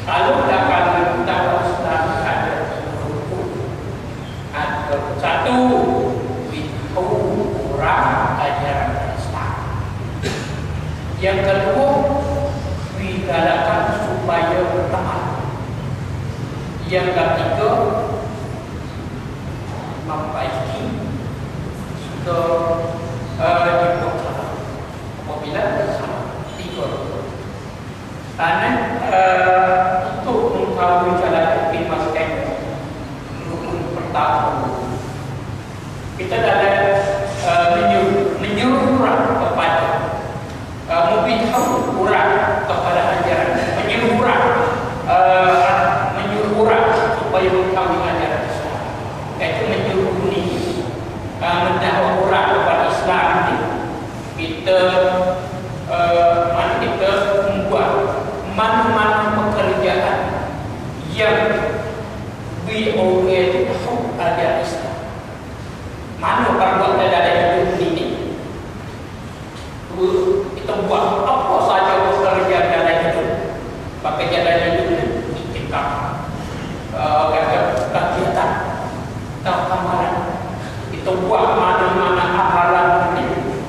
Kalau dalam dakwah Islam ada rukun, ada Yang kedua, digalakan supaya taat. Yang ketiga, memperbaiki dibuat apabila salah. Tiga. Karena untuk mengetahui cara dimasukkan rukun pertama, kita ada menyuruh orang kepada memberitahu orang kepada ajaran, menyuruh orang supaya mengetahui ajaran Islam. Itu menyuruh ini, mendakwa orang kepada Islam ini. Kita membuat mana-mana pekerjaan yang diorientasi ajaran Islam. Mana perbuatan dalam hidup ini? Kita buat apa saja pekerjaan dalam hidup. Pekerjaan dalam hidup ini kita kegiatan atau amalan. Kita buat mana-mana amalan ini.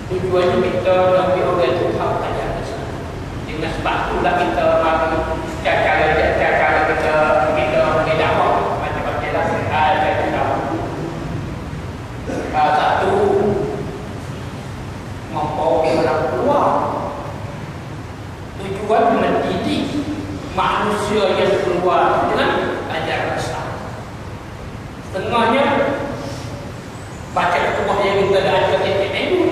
Tujuannya kita lebih orientasi ajaran Islam. Dengan sebab itulah kita mari cara kita berdakwah macam-macam lah. Satu, membawa orang keluar. Tujuan mendidik manusia yang keluar dengan ajaran Islam. Setengahnya baca ketua yang kita ada itu.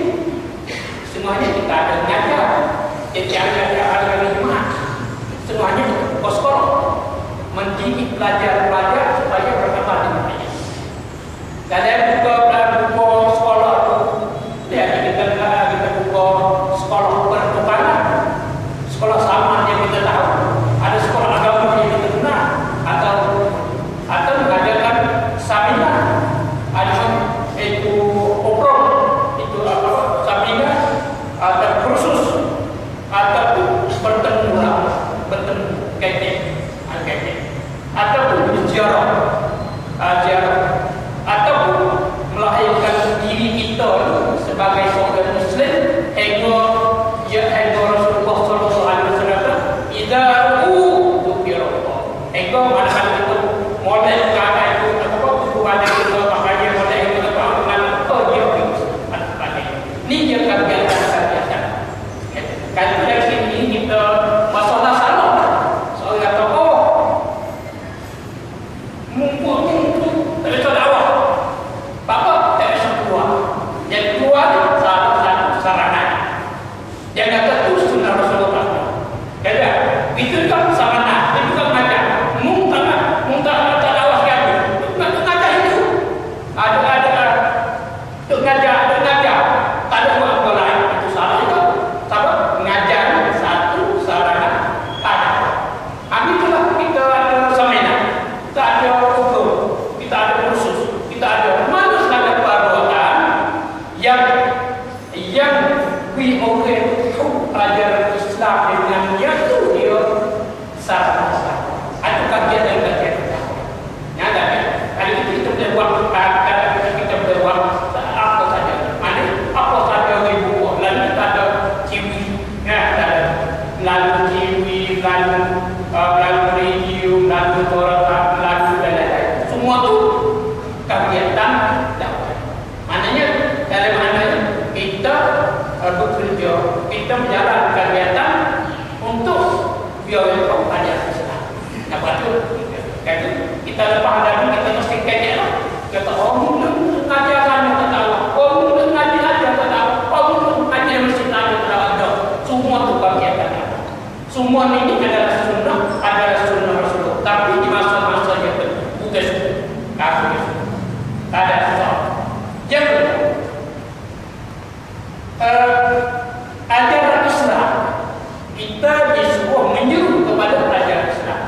Setengahnya kita ada mengajar. Kita ada lima. Setengahnya ke sekolah mendidik pelajar-pelajar supaya berkembang dengan baik. Dalam buka sekolah itu, kita buka sekolah pertukaran, sekolah sama yang kita tahu. Ada sekolah agama yang kita kenal, atau mengadakan seminar, ada itu obrolan, itu seminar, ada kursus, ataupun bertemu ataupun ziarah, ataupun melahirkan diri kita sebagai seorang Muslim. Hingga Rasulullah sallallahu alaihi wasallam idza dzukirallah. Hingga mana itu model kata itu atau hubungan kita makanya model itu ini dia kegiatan saja. Kalau dari sini kita masalah salah. Soal kata mumpung tak ada awak. Apa? Tak ada keluar. Yang keluar sarana. Yang kata tu sunnah Rasulullah. Kata itu kan sarana, itu kan macam muntah tak awak sekali. Ngajar itu. Ada tu ngajar. Tak ada buat apa lain. Itu salah itu. Sebab ngajar satu sarana tak ada. Itulah kita ada seminar. Kita ada hukum, kita ada kursus, kita ada mana segala perbuatan yang diorientasi ajaran Islam dengan dia tu dia sarana. Ada kajian. Ya tak? Kalau kita boleh buat apa saja. Mana apa saja ibu buat. Lalu kita ada TV, ya, lalu TV, lalu radio, lalu koran, lalu dan semua tu kegiatan dakwah. Maknanya dalam mana kita bekerja, kita menjalankan kegiatan untuk biar ajaran Islam. Apa tu? Kata kita lepas dari kita mesti kajian. Kata ngajar sana tak tahu, ngajar tak tahu, ngajar mesti ada. Semua tu kegiatan. Semua ini adalah sunnah Rasulullah. Tapi di masa-masa yang bukan kafir. Tak ada sesuatu. Yang ajaran Islam kita disuruh menyuruh kepada ajaran Islam.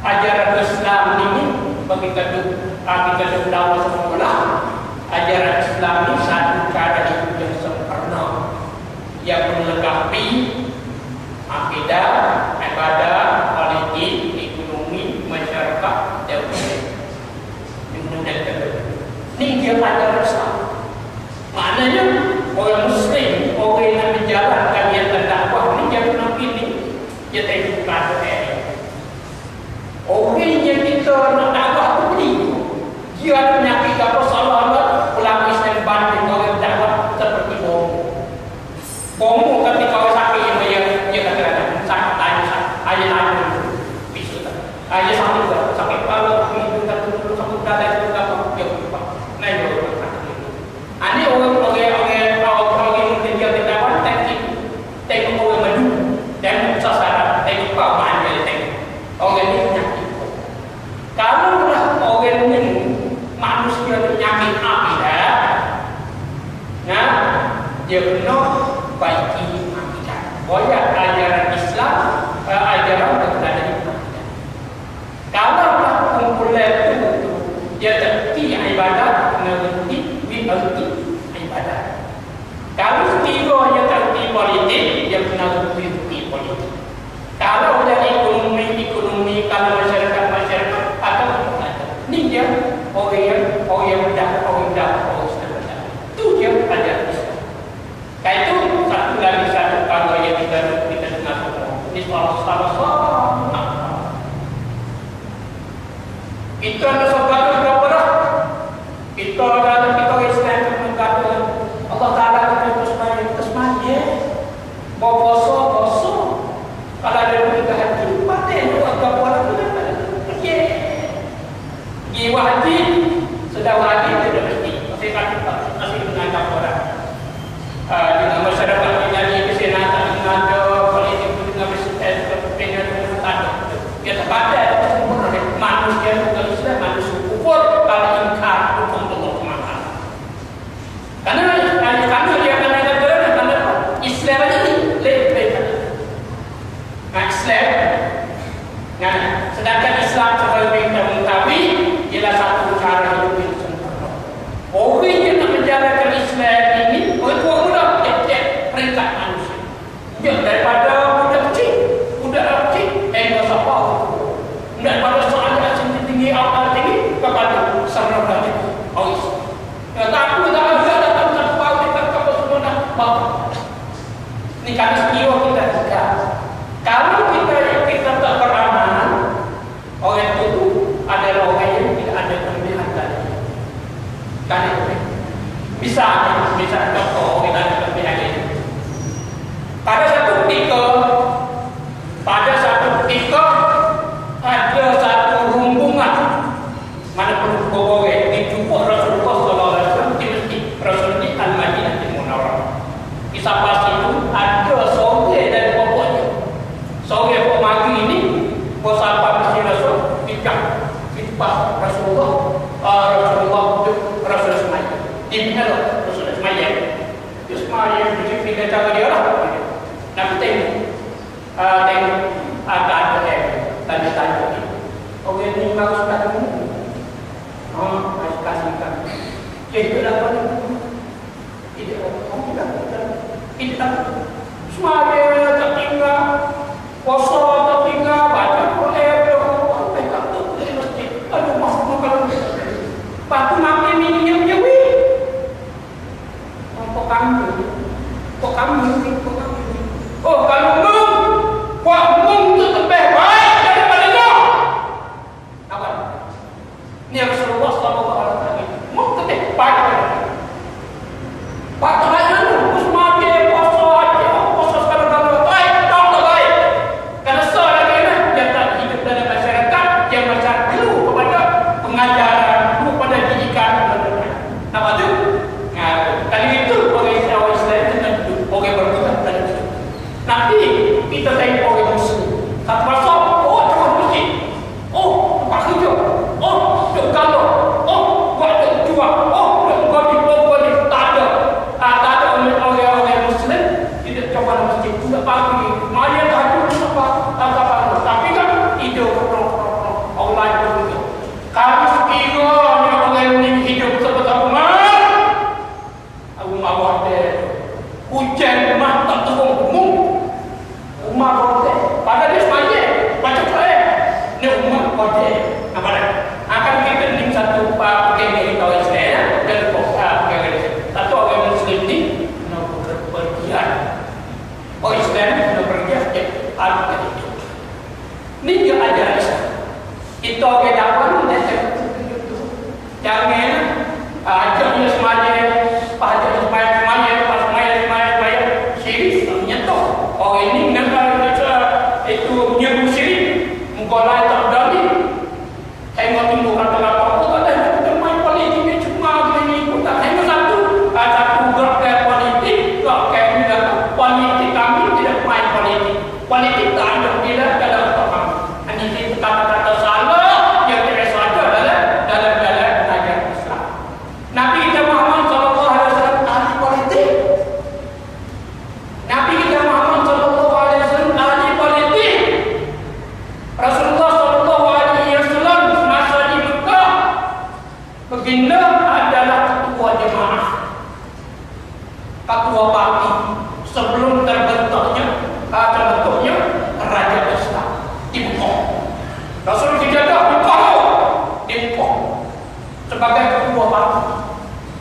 Ajaran Islam ini bagi kita dakwah semula. Ajaran Islam ini satu cara hidup yang sempurna yang melengkapi akidah, ibadah, politik, ekonomi, masyarakat, dan ini dia ajaran Islam. Maknanya orang Muslim, orang yang menjalankan yang jadi kerana orang yang kita nak dakwah tu ni, dia ada penyakit apa salah ulama Islam banding orang dakwah seperti bomo ketika orang sakit dia kata sakit tanya ayat ayat bisa tak ayat sakit kepala itu sakit dada itu apa dia lupa nah itu ani orang mungkin dia dakwah tengok orang maju dan sasaran tengok apa dia tengok orang ini penyakit. Kalau orang ini manusia penyakit akidah, nah dia kena baiki akidah. Boleh ajaran Islam, ajaran berkenaan akidah. Kalau kumpulan itu dia terti ibadat, mengerti ibadat. Kalau ketiga dia terti politik, dia kena mengerti politik. Kalau dari ekonomi, kalau masyarakat atau ni dia orang yang mudah, orang mudah. Tu dia ajar Islam. Kayak itu satu kalau yang kita dengar semua. Ini salah. Kita ada sesuatu berapa dah? Kita Islam mengatakan Allah Taala kita semaya, berpuasa. Kalau ada berita haji, paten juga kapuan itu kan pergi. Jiwa haji, sedang haji tidak mesti. Masih menganggap orang. Dengan masyarakat menjadi kesehatan, dengan politik, dengan dengan ada. Dia terpakai manusia bukan Islam, manusia kufur kalau ingkar hukum Allah Taala. Karena dia akan mengatakan karena Islam ini lebih Islam, sedangkan Islam sebagai kita mengetahui ialah satu cara hidup yang sempurna. Orang yang nak menjalankan Islam ini, orang tua muda tiap-tiap peringkat manusia. Dia daripada budak kecil, siapa? Daripada soal yang tinggi, awal tinggi kepada sarana tinggi. Tak ada satu bau kita apa semua dah bau. Ini kami jiwa kita juga. Kalau kita tak beramal, orang itu adalah orang yang tidak ada kelebihan tadi. Kan itu. Bisa contoh kita ada kelebihan ini. Pada satu ketika ada satu rombongan mana perlu boleh dijumpa Rasulullah sallallahu alaihi wasallam di masjid Rasul di Al-Madinah Munawwarah. Kisah pas itu ada seorang dari bapaknya. Seorang pemagi ini bersama Masjid Rasul pas Rasulullah semaya. Di mana Rasulullah semaya? Dia semaya dia cara dia lah. Nak tengok ada tanya ni. Orang ni kalau sudah ketemu, kasihkan. Jadi apa ni? Tidak. Semaya tak tinggal, puasa tak tinggal, baca Quran, sampai tak di masjid. Aduh, masuk kalau patu makan minum jewi. Kok kamu? Oh, kalau mung tu lebih baik daripada kau. Apa? Ni Rasulullah sallallahu alaihi wasallam. Mung tu lebih baik daripada kau. Pak kita tengok orang Muslim. Tak masuk, jangan masjid. Tempat kerja. Duk galau. Buat duk jual. Duk bagi. Tak ada. Tak ada orang Muslim. Tidak coba masjid. Tidak pagi. Maya tahajud apa? Tapi kan hidup orang lain juga. Kami sekiranya orang ini hidup seperti Abu Mawar hujan mah tak turun. Umar kote, pada dia semaya, baca Quran. Ni Umar kote, apa dah? Akan kita nim satu pakai dari tahu Islam dan satu orang Muslim ni nak berpergian. Islam nak berpergian, ada itu. Mengkolai tak berani. Tengok timur kata lapar tu tak ada. Kita main politik ni cuma gini pun tak. Hanya satu gerak ke politik, gerak ke politik kami tidak main politik. Politik tak ada bila dalam otak kami. Ini kata-kata salah yang tidak saja dalam ajaran Islam. Nabi kita Muhammad sallallahu alaihi wasallam ahli politik. Nabi kita Muhammad sallallahu alaihi wasallam ahli politik. Rasulullah sallallahu alaihi wasallam masa di Mekah baginda adalah ketua jemaah, ketua parti sebelum terbentuknya Raja Islam di Mekah. Rasul dijaga di Mekah sebagai ketua parti,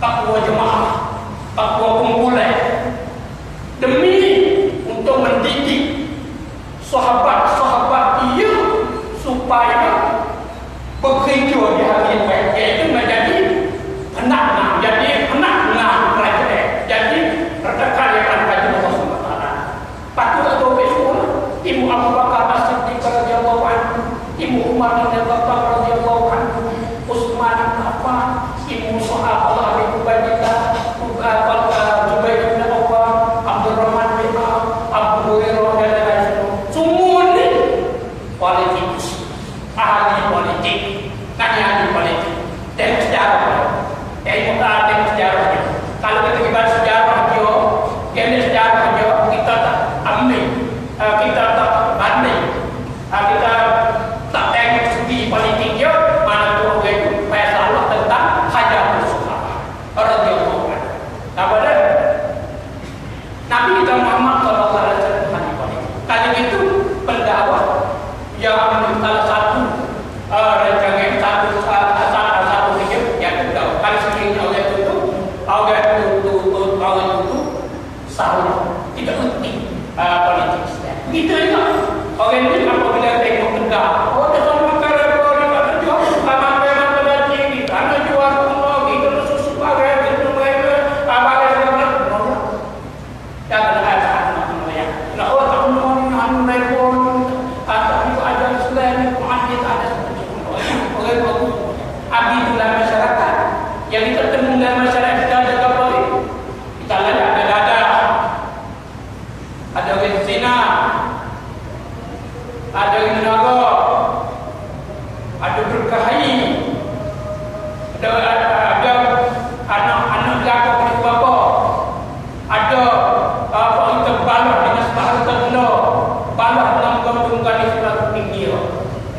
ketua jemaah, ketua kumpulan demi untuk mendidik sahabat-sahabat dia supaya bekerja di hari esok, iaitu menjadi penakna, jadi penakna kerajaan, jadi kerajaan Allah SWT. Patut atau besok, Ibu Abu Bakar As-Siddiq radhiyallahu anhu, Ibu Umar bin Khattab radhiyallahu anhu, Utsman bin Affan, Ibu Sahabat bin Ubaidillah, Zubair bin Awwam, Abdurrahman bin Auf, Abu Hurairah dan lain-lain. Semua ni politikus, ahli politik, ahli politik. Dan sejarah, tengok sejarahnya. Kalau kita baca sejarah dia sejarah dia kita tak ambil, kita tak banding, kita tak tengok segi politik dia. Mana tu orang itu salah tentang hajatul sahabat radhiyallahu anhu. Apa dah? Nabi kita Muhammad sallallahu alaihi wasallam ahli politik. Kali itu pendakwah yang salah satu rancangan satu video yang kedua. Kali sekiranya orang itu salah, tidak penting politik Islam. Begitu juga orang ini apabila tengok tegak, ada sama perkara boleh tak jual, apa lagi ni, ada jual semua, kita susu bagai kita mereka, bagai semua, jangan ada anak yang, nak orang tak mau anu telefon, atau itu ada Islam, Quran kita ada orang baru, abdi dalam masyarakat, yang kita temu dalam masyarakat kita ada apa? Kita ada orang zina, ada yang menaga, ada berkelahi, ada anak-anak jaga oleh bapa, ada apa itu balah dengan harta benda, balah dalam gabungan Islam India.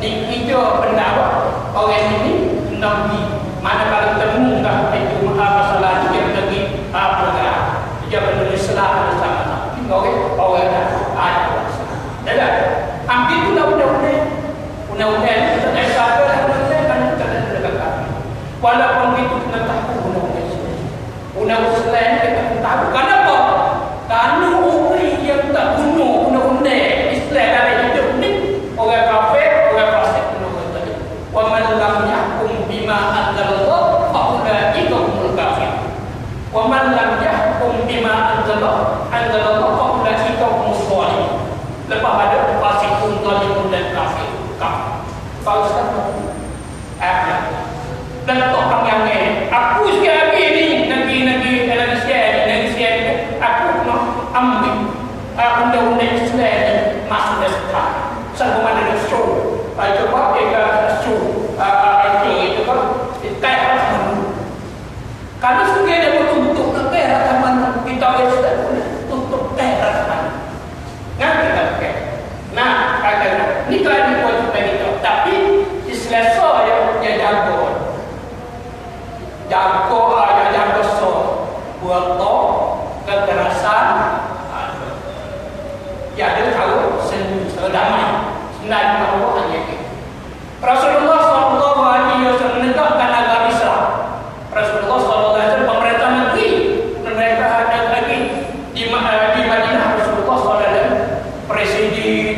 Ini pendakwah orang ini Nabi. Mana kalau temu dah itu masalah dia lagi apa dia menulis salah sama. Orang dah ada. Dah. Ambil tu undang-undang kita tak sadar undang-undang kan kita negara. Walaupun itu kita tahu undang-undang Islam kita tahu. Kenapa? Karena orang yang tak bunuh undang-undang Islam dalam hidup ni orang kafir, orang fasik undang-undang tadi. Wa man lam yahkum bima anzalallah fa ulaika humul kafirun. Wa man lam yahkum bima anzalallah fa ulaika humus zalimun. Lepas ada fasikun, zalimun dan kafir. Falsafah dan orang yang aku sekarang ni negeri Malaysia ni aku nak ambil undang-undang Islam ni masuk dalam sekolah. Sama ada show, coba show itu kan kayak apa? Kalau sungguh dia bertuntut negara zaman kita Islam tuntut negara zaman. Ngerti tak? Nah, kata ni kalau dibuat kita, tapi diselesai dia jago so buat to kekerasan ya dia tahu damai senang Allah hanya Rasulullah sallallahu alaihi wasallam menegakkan agama Islam. Rasulullah sallallahu alaihi wasallam pemerintah negeri mereka ada lagi di Madinah. Rasulullah sallallahu alaihi wasallam presiden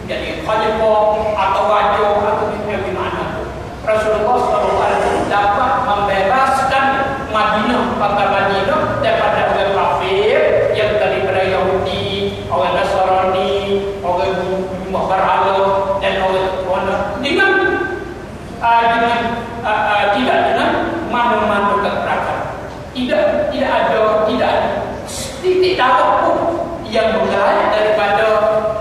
jadi khalifah atau raja atau di mana. Rasulullah sallallahu alaihi wasallam dapat membebaskan Madinah, kota Madinah daripada orang kafir yang daripada Yahudi, orang Nasrani, orang berhala dan orang tidak dengan mana-mana kekerasan. Tidak ada titik tawar pun yang mengalir daripada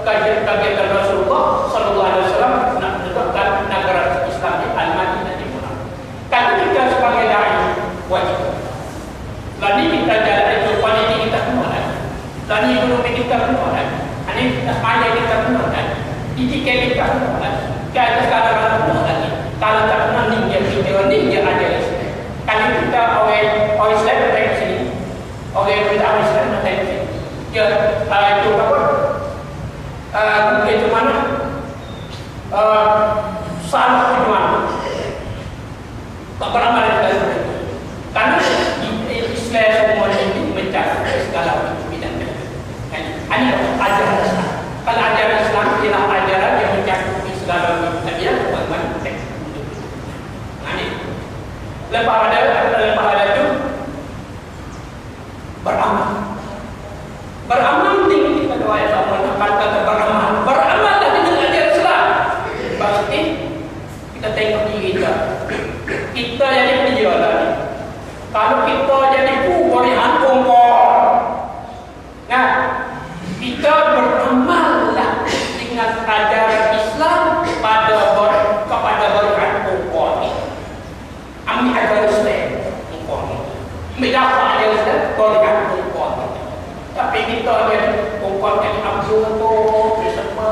kajian Rasulullah Sallallahu Alaihi Wasallam nak menegakkan negara Islam di Al-Madinah di Mekah. Kalau kita sebagai dai wajib. Lalu kita jalan itu kualiti kita keluar. Lalu ekonomi kita keluar. Ini ayat kita keluar. Etika kita keluar. Kita sekarang keluar. Kalau tak pernah ninja video ninja aja. Kalau kita oleh Islam dari sini, oleh kita Islam dari sini. Ya, itu apa? Itu mana? Salah itu mana? Tak pernah ada itu. Karena Islam semua ini mencari segala bidang. Ini ajaran Islam. Kalau ajaran Islam ialah ajaran yang mencakupi segala bidang. Bagaimana teks? Lepas ada itu beramal tinggi pada ayat Allah kata beramal dengan ajaran Islam. Berarti kita tengok diri kita jadi penjualan. Kalau kita jadi pemberian kompor, nah kita beramallah dengan ajaran Islam kepada berikan kompor. Kami ajaran Islam kompor. Mendapat ajaran Islam berikan kompor. Tapi kita jadi kompor jadi Abdul Bersama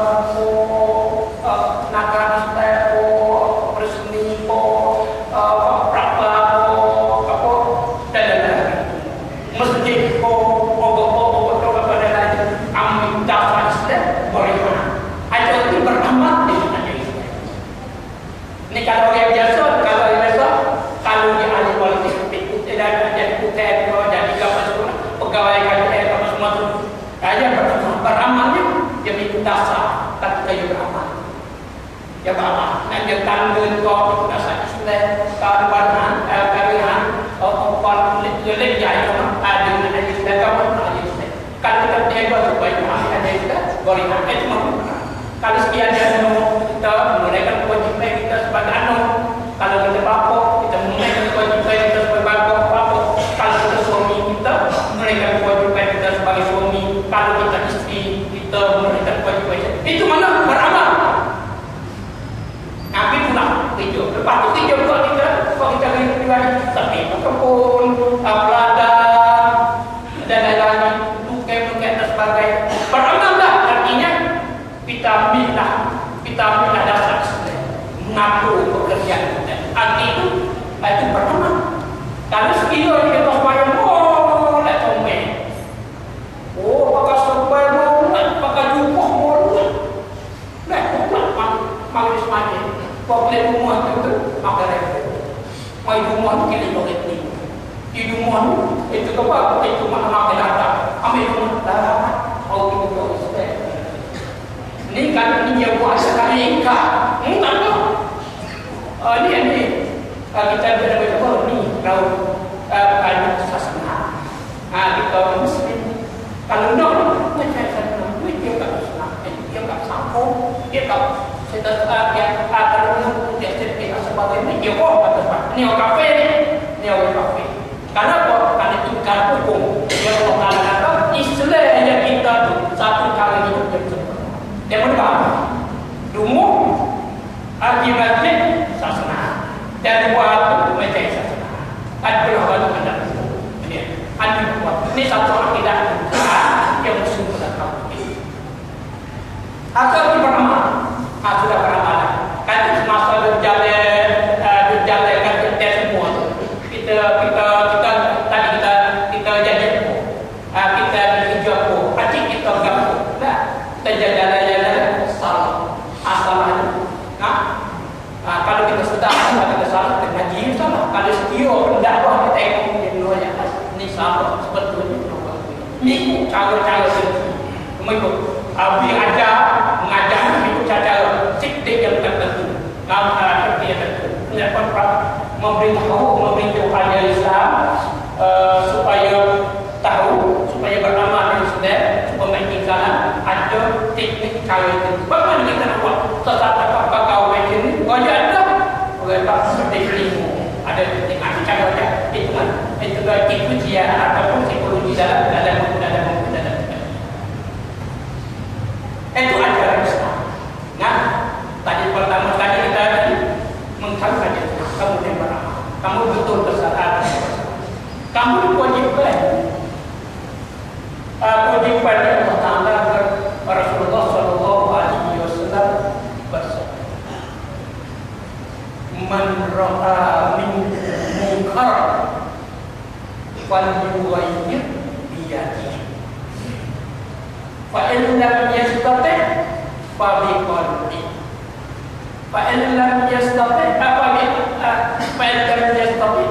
Negara Islam Resmi berapa masjid apa dan lain kami dapat Islam beriman ajaran itu beramal dengan ajaran Islam. Ini kalau yang biasa kalau dia ahli politik tidak jadi putet jadi pegawai kajian apa semua itu aja beramalnya dia minta dasar tapi dia beramal dia beramal dan dia tanggung kau dasar Islam karuan karian orang lelaki yang ada dengan Islam kamu Islam kalau kita tiada supaya ada Islam beriman itu mampu kalau sekian kita menunaikan kewajiban kita sebagai anak kalau kita bapa kita menunaikan kewajiban kita sebagai bapa kalau kita suami kita menunaikan kewajiban kita sebagai suami kalau kita istri kita menunaikan kewajiban itu mana beramal. Nabi pulang kerja lepas tu kerja buat kita tapi kebun ladang dan lain-lain tukai dan sebagainya beramal lah artinya kita ambillah dasar mengaku pekerjaan kita arti itu beramal. Kalau sekiranya kita supaya nak comel pakai sampai pakai jubah nak manis manis pakai rumah itu pakai repot mai rumah kita boleh di rumah itu apa itu mana ada ambil rumah dah mau kita Islam ini kan ini yang buat sekali tak tahu ini kita berapa ni kalau kayu sasana kita muslim kalau macam dia tak Islam dia tak sanggup dia tak setelah dia akan dia cerita sebagai dia ini orang kafir ni orang kafir kenapa? Karena ingkar hukum yang mengatakan Islam yang kita tu satu kali hidup yang sempurna dia berbahaya dulu akibatnya sasana dan buat mencari sasana ada berapa anda ini satu akidah yang musuh berdatang atau di beramal sudah beramal kan masa berjalan kan kita semua kita jadi kita hijau hati kita gabung kita jalan salah kalau kita sedang kita salah kita ngaji sama kalau setia pendakwah kita ikut dua-duanya ini salah sebetulnya ini cara-cara mengikut Abi ada mengajar mengikut cara sikit yang tertentu seperti yang tertentu memberitahu ajaran Islam supaya tahu supaya beramal dengan Islam supaya meninggalkan ada teknik cara itu bagaimana kita nak buat sesat apa kau macam ni wajah ada orang man ra'a min munkar falyughayyir biyadihi fa in lam yastati' fa biqalbihi fa in lam yastati' fa in lam yastati'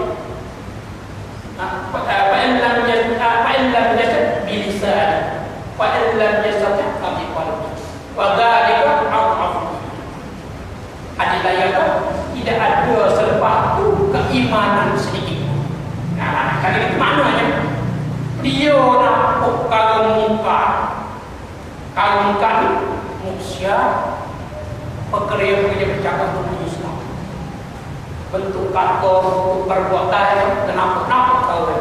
fa in lam yastati' bilisani fa in lam yastati' fa biqalbihi wa dzalika a'zamu. Hadis itu tidak ada selepas itu keimanan sedikit. Nah, kali itu maknanya dia nak kalau muka manusia pekerja bercakap dengan Islam bentuk kata perbuatan kenapa kau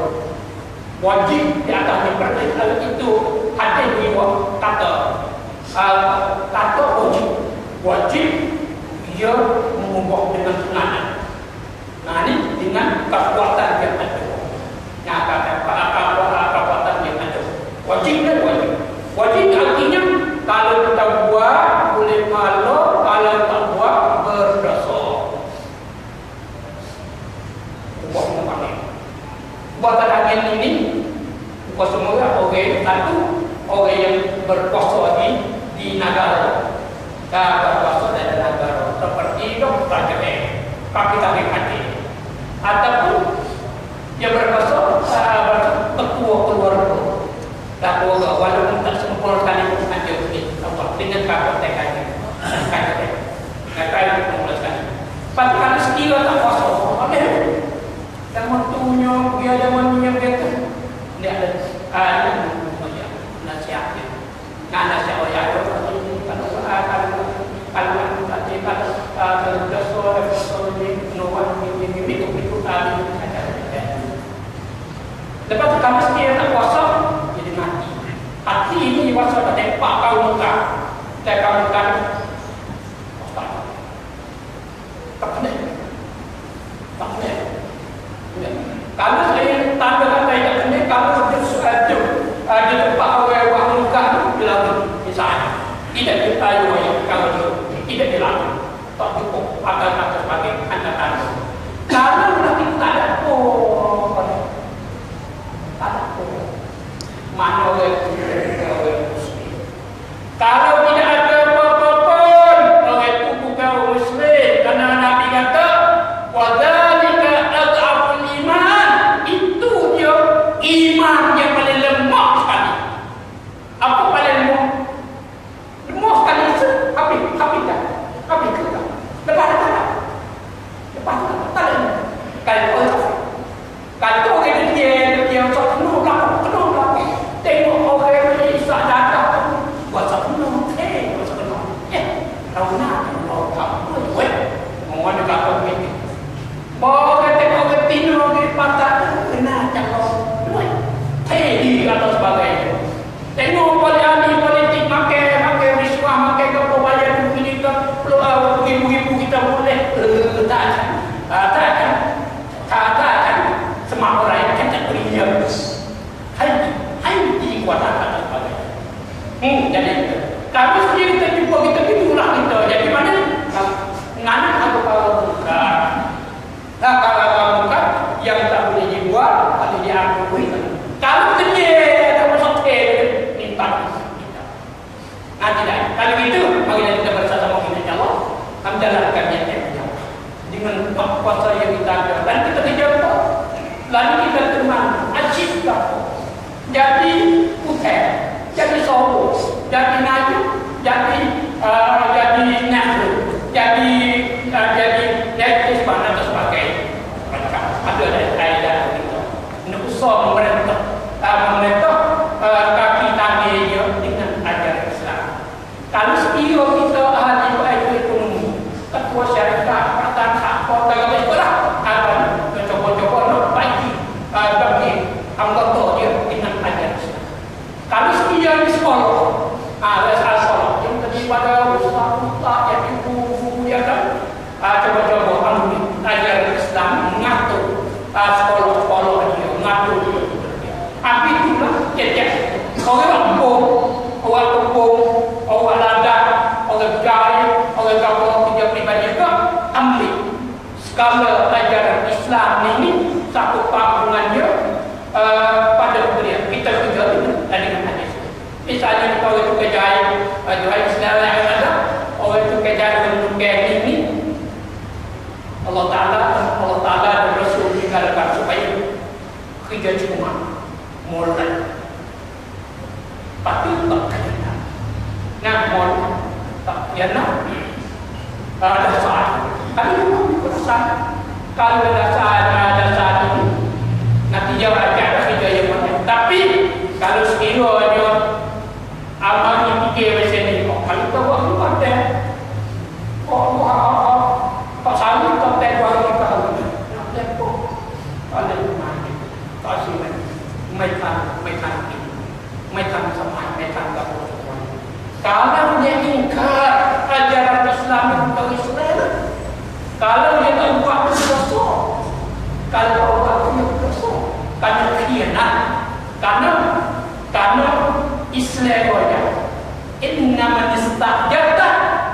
wajib di atasnya perintah itu hadis dua kata wajib dia mengubah dengan sunatan. Nah ini dengan kekuatan yang ada. Nah kekuatan yang ada. Wajib dan wajib. Wajib artinya kalau kita buat boleh malu, kalau tak buat berdosa. Ubah mengapa? Buatan agen ini bukan semua orang satu orang yang berkuasa di negara. Berkuasa dari negara seperti dokter kaki hati ataupun dia berkuasa ketua keluarga walaupun tak sempurna kali pun ada dengan kakak tekanya kakak mengulaskan tapi kalau skill tak kuasa dan mentunya dia ada manunya begitu dia ada nasihatnya nasihat orang kalau lepas tu kamu sekiranya tak kuasa jadi mati. Hati ini kuasa tak tempat kau muka tak kau muka tak boleh kalau saya tanda kata yang ini kamu ada tempat orang muka bilang misalnya tidak ditahu yang kalau tidak dilakukan tak cukup akan sebagai anak-anak. Kalau nanti tak ada mana orang Muslim. Kalau tidak ada apa-apa pun orang itu bukan Muslim kerana Nabi kata wadzalika ad'aful iman, itu dia iman yang paling lemah sekali. Apa paling lemah? Lemah sekali itu habis dah. Lepas tak ada. Kalau orang dia sok penuh belakang. Tengok orang yang isak datang. Wasa penuh. Kau nak apa? Mau ada kapal ni. Bawa tengok orang tino di patah. Kena cakap. Di atau sebagainya. Tengok politik makai riswah, makai kepobayan ini ke ibu-ibu kita boleh tak semua orang yang kata beriam hai dikuatkan dan sebagainya. Jadi kalau sendiri kita jumpa kita itulah kita. Jadi mana nganak atau kalau buka kalau buka yang tak boleh dibuat atau diakui. Kalau kerja ada masuk minta kita. Tidak. Kalau itu bagaimana kita bersama dengan Allah kami jalankan yang dengan kuasa yang kita ada dan kita dijawab lalu kita terima ajibkan jadi putih jadi sobo jadi naju jadi nahru jadi sebagainya dan sebagainya ada kaedah kita nak usah memerintah kaki tangannya dengan ajaran Islam. Kalau sekiranya kita ahli ekonomi ketua syarikat pertama apa tak sekolah akan coba-coba nak bagi anggota dia dengan ajaran Islam. Kalau sekiranya di sekolah skala ajaran Islam ini satu pakungannya pada beliau. Kita juga dengan hadis. Misalnya kalau itu kejayaan Islam yang ada, kalau itu kejayaan ini, Allah Taala dan Rasul dikatakan supaya kerja cuma mulai, tapi tak kena. Nah, mulai tak kena. Ada saat. Kami memang berasa kalau ada saat ini nanti jauh aja kerja yang mana. Tapi kalau sekiranya amalnya fikir macam ni, kalau kita buat tu ada, kok selalu tak ada orang kita tahu. Ada apa? Ada mana? Tak sih mai tan sama mai tan tak boleh. Kalau dia ingkar ajaran Islam atau Islam, kalau dia tak buat dosa, kalau buat dosa, karena khianat, karena Islam saja. Inna man istajata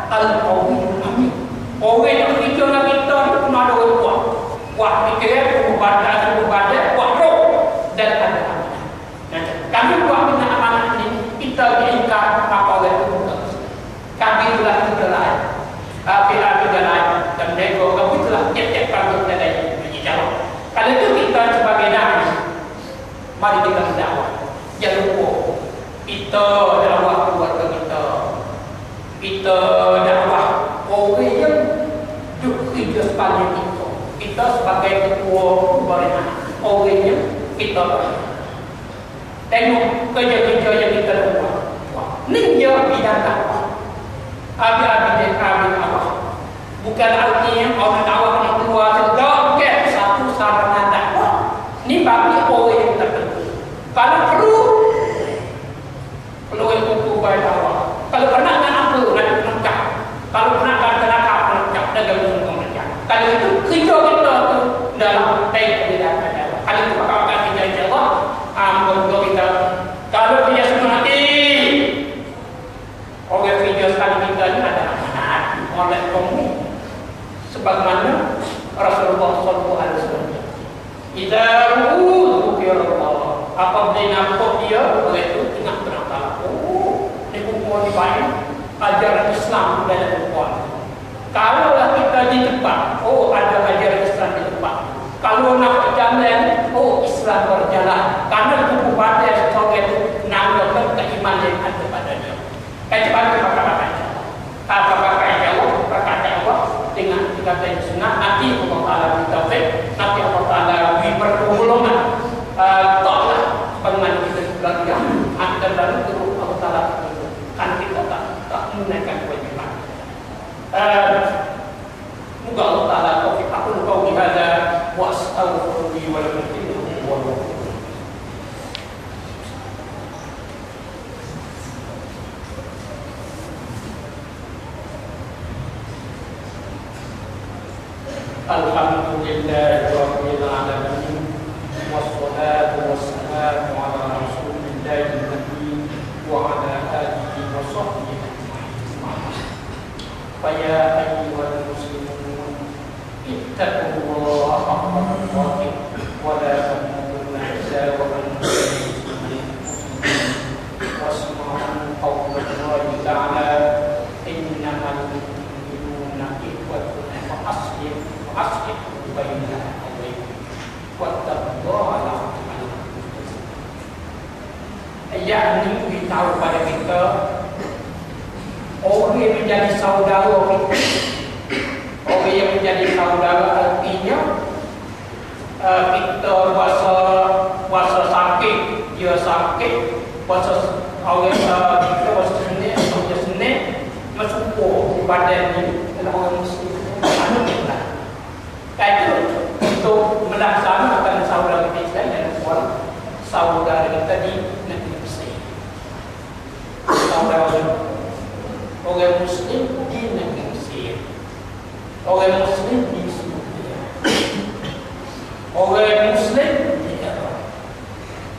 al-qawiyul amin. Orang yang fikir kita itu ada buat fikir berbada, buat roh dan ada amanah. Kami buat bina amanah ini, kita diingkar apa itu kami telah terlalu api jalan dan nego kami telah tiap-tiap kali kita dijawab. Kalau itu kita sebagai nabi, mari kita mendakwah. Jangan lupa kita dakwah keluarga kita dakwah orang yang kerja sepanjang kita sebagai ketua pemberian orang yang kita tengok kerja-kerja yang kita buat. Ini dia bidang dakwah. Abi Allah. Bukan artinya orang dakwah yang keluar sedang satu sarana dakwah. Ini bagi orang yang tertentu. Kalau perlu itu baik dakwah. Kalau pernah kan apa nak mencak. Kalau pernah kan kenapa mencak dalam mencak. Kalau itu kerja kita tu dalam baik bidang dakwah. Kalau itu bakal kita insya-Allah untuk kita. Kalau dia semati orang kerja sekali kita ini ada amanat oleh kamu sebagaimana Rasulullah SAW. Idza ru'u dzikirullah, apabila nampak dia oleh itu ingat tentang ini hukum dibayar ajaran Islam dalam hukum. Kalau kita di tempat, ada ajaran Islam di tempat. Kalau nak berjalan, Islam berjalan. Karena hukum pada sebagai itu nampak keimanan yang ada padanya. Kecuali kata-kata jauh, perkata Allah dengan kata yang sunnah, nanti Allah Taala bertaufik, nanti Allah Taala beri pertolongan. Taklah bagaimana kita belajar antara dalam itu Allah Taala kan kita tak menunaikan kewajiban. Moga Allah Taala taufik aku kau dihada wa astaghfirullahi wa lakum. Alhamdulillah rabbil alamin wassalatu wassalamu ala rasulillahi nabi wa ala alihi wa sahbihi ya ayyuhal muslimun ittaqullaha haqqa tuqatih wa la tamutunna illa wa antum muslimun wasma'u qawlallahi ta'ala innamal mu'minuna ikhwatun fa aslihu baina akhawaykum wattaqullaha la'allakum turhamun. Ayat ini beritahu pada kita orang yang menjadi saudara kita. Orang yang menjadi saudara artinya kita puasa sakit, dia sakit, puasa orang kita puasa Senin bersyukur badan ini adalah orang muslim. Itu untuk melaksanakan saudara kita dan saudara kita di negeri Mesir. Saudara orang muslim di negeri Mesir, orang muslim di Suria, orang muslim di Iraq,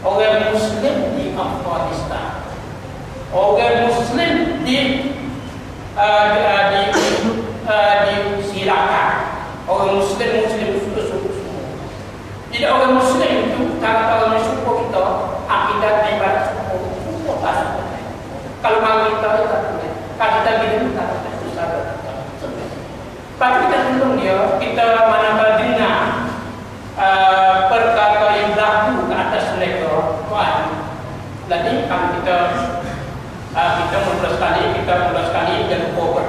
orang muslim di Afghanistan, orang muslim di Sri Lanka, orang muslim Tidak orang Muslim itu kalau mensyukur kita akidat ibadat syukur tak. Kalau mau kita kalau kita bilang tak susah. Tapi kita tolong dia, kita manakala dengar perkara yang berlaku ke atas mereka, jadi kalau kita mula sekali dan berdoa.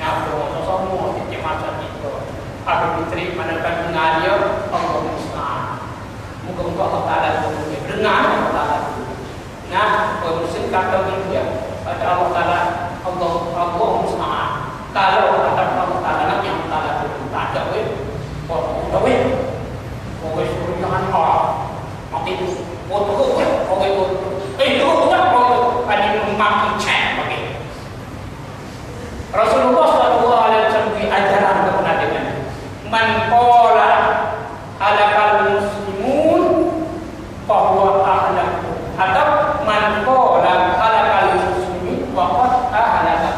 Nah, berdoa semua kita macam itu. Apa fitri manakala dengar dia, Allah musta'an. Muka-muka Allah Ta'ala dengar Allah Ta'ala. Nah, Muslim kata dia, kata Allah Ta'ala, Allah musta'an. Kalau kata Allah Ta'ala nak yang Ta'ala itu tak ada Orang suruh jangan mati itu orang itu ada memakai cek bagi Rasulullah SAW ajaran kepada dengan man qala halakal muslimun fahuwa ahlaku atau man qala halakal muslimin faqad ahlaka.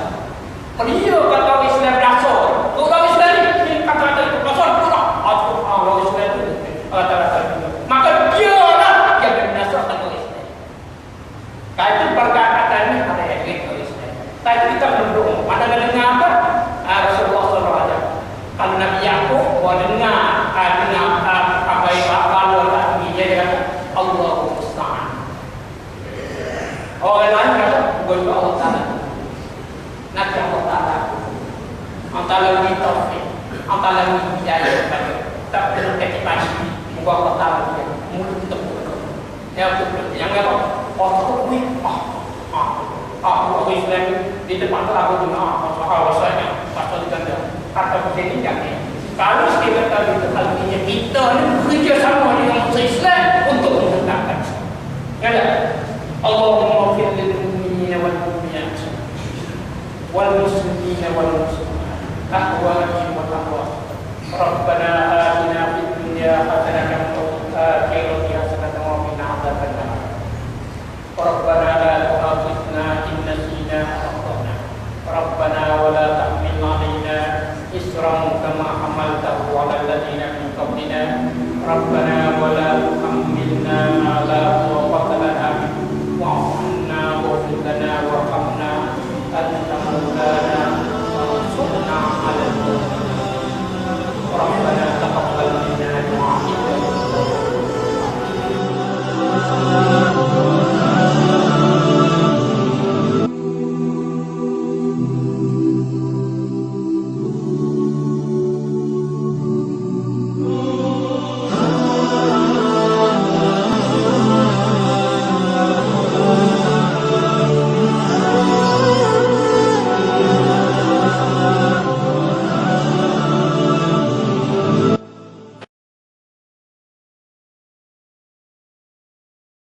Beliau kata Islam dasar. Orang Islam ni kata-kata dasar pula. Orang Islam tu kata-kata. Maka dia lah yang menasarkan orang Islam. Kalau perkataan ni ada yang orang Islam. Tapi kita berdoa. Mana dengar apa? Rasulullah SAW. Kalau Nabi Yaqub dengar apa yang kalau lagi dia kata Allahu musta'an. Orang lain kata bukan Allah Ta'ala. Nabi Allah Ta'ala antara lebih taufik, antara lebih hidayah tak perlu kekipasi muka Allah Ta'ala dia mulut kita berdoa yang apa? Allah aku Islam di depan tu aku dengar pasal saya pasal ganda kata begini jangan kalau kita tahu itu artinya kita ni bekerja sama dengan Islam untuk menegakkan ya Allahumma fir lil mu'minina wal mu'minat والمسلمين والمسلمات أحوالهم والأحوال ربنا آتنا في الدنيا حسنة وفي الآخرة حسنة وقنا عذاب النار ربنا لا تؤاخذنا إن نسينا أو أخطأنا ربنا ولا تحمل علينا إصرا كما حملته على الذين من قبلنا ربنا ولا تحملنا